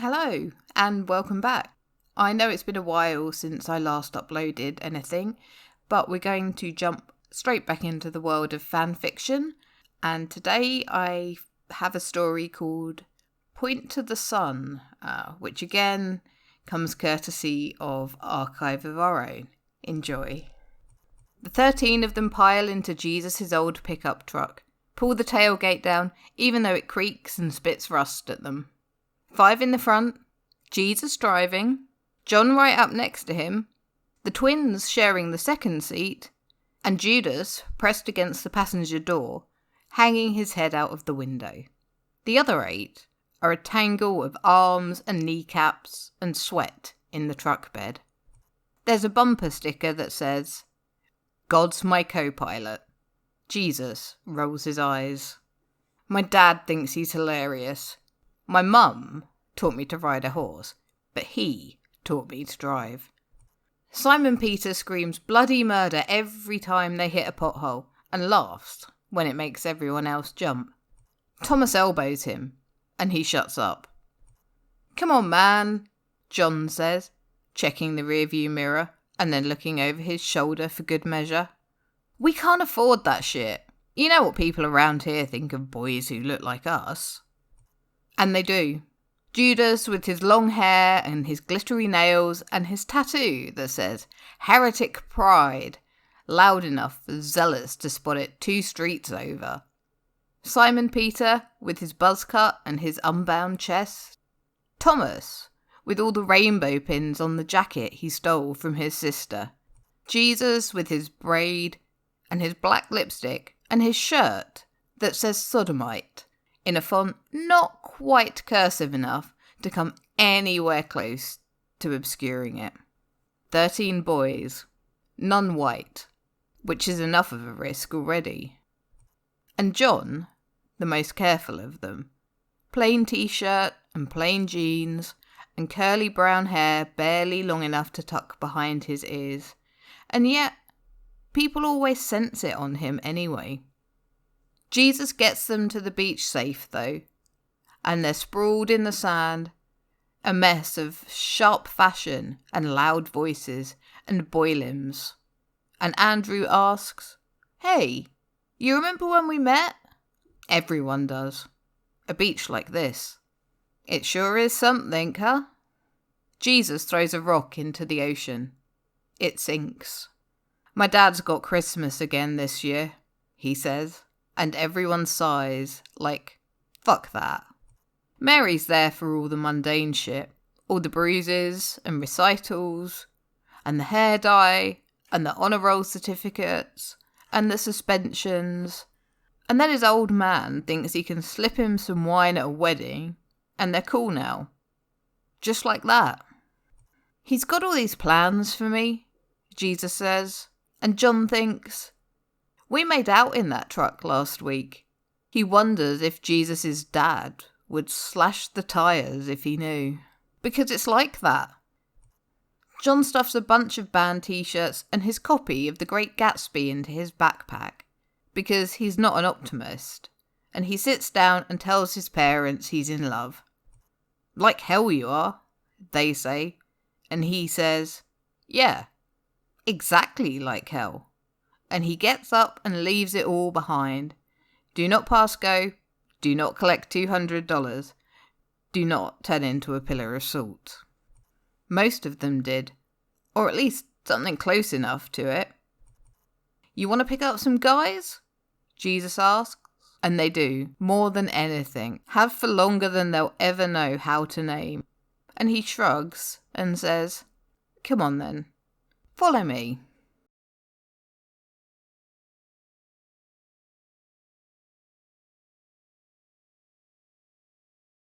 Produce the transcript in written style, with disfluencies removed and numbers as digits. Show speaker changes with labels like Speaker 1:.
Speaker 1: Hello, and welcome back. I know it's been a while since I last uploaded anything, but we're going to jump straight back into the world of fan fiction, and today I have a story called Point to the Sun, which again comes courtesy of Archive of Our Own. Enjoy. The 13 of them pile into Jesus' old pickup truck, pull the tailgate down, even though it creaks and spits rust at them. 5 in the front, Jesus driving, John right up next to him, the twins sharing the second seat, and Judas pressed against the passenger door, hanging his head out of the window. The other 8 are a tangle of arms and kneecaps and sweat in the truck bed. There's a bumper sticker that says, "God's my co-pilot." Jesus rolls his eyes. My dad thinks he's hilarious. My mum taught me to ride a horse, but he taught me to drive. Simon Peter screams bloody murder every time they hit a pothole and laughs when it makes everyone else jump. Thomas elbows him, and he shuts up. "Come on, man," John says, checking the rearview mirror and then looking over his shoulder for good measure. "We can't afford that shit. You know what people around here think of boys who look like us." And they do. Judas with his long hair and his glittery nails and his tattoo that says Heretic Pride, loud enough for zealots to spot it 2 streets over. Simon Peter with his buzz cut and his unbound chest. Thomas with all the rainbow pins on the jacket he stole from his sister. Jesus with his braid and his black lipstick and his shirt that says Sodomite, in a font not quite cursive enough to come anywhere close to obscuring it. 13 boys, none white, which is enough of a risk already. And John, the most careful of them, plain t-shirt and plain jeans and curly brown hair barely long enough to tuck behind his ears, and yet people always sense it on him anyway. Jesus gets them to the beach safe, though, and they're sprawled in the sand, a mess of sharp fashion and loud voices and boy limbs. And Andrew asks, "Hey, you remember when we met?" Everyone does. A beach like this. It sure is something, huh? Jesus throws a rock into the ocean. It sinks. "My dad's got Christmas again this year," he says. And everyone sighs, like, fuck that. Mary's there for all the mundane shit, all the bruises and recitals, and the hair dye, and the honour roll certificates, and the suspensions. And then his old man thinks he can slip him some wine at a wedding, and they're cool now. Just like that. "He's got all these plans for me," Jesus says, and John thinks, "We made out in that truck last week." He wonders if Jesus' dad would slash the tyres if he knew. Because it's like that. John stuffs a bunch of band t-shirts and his copy of The Great Gatsby into his backpack, because he's not an optimist, and he sits down and tells his parents he's in love. "Like hell you are," they say, and he says, "Yeah, exactly like hell." And he gets up and leaves it all behind. Do not pass go. Do not collect $200. Do not turn into a pillar of salt. Most of them did. Or at least something close enough to it. "You want to pick up some guys?" Jesus asks. And they do, more than anything. Have for longer than they'll ever know how to name. And he shrugs and says, "Come on then. Follow me."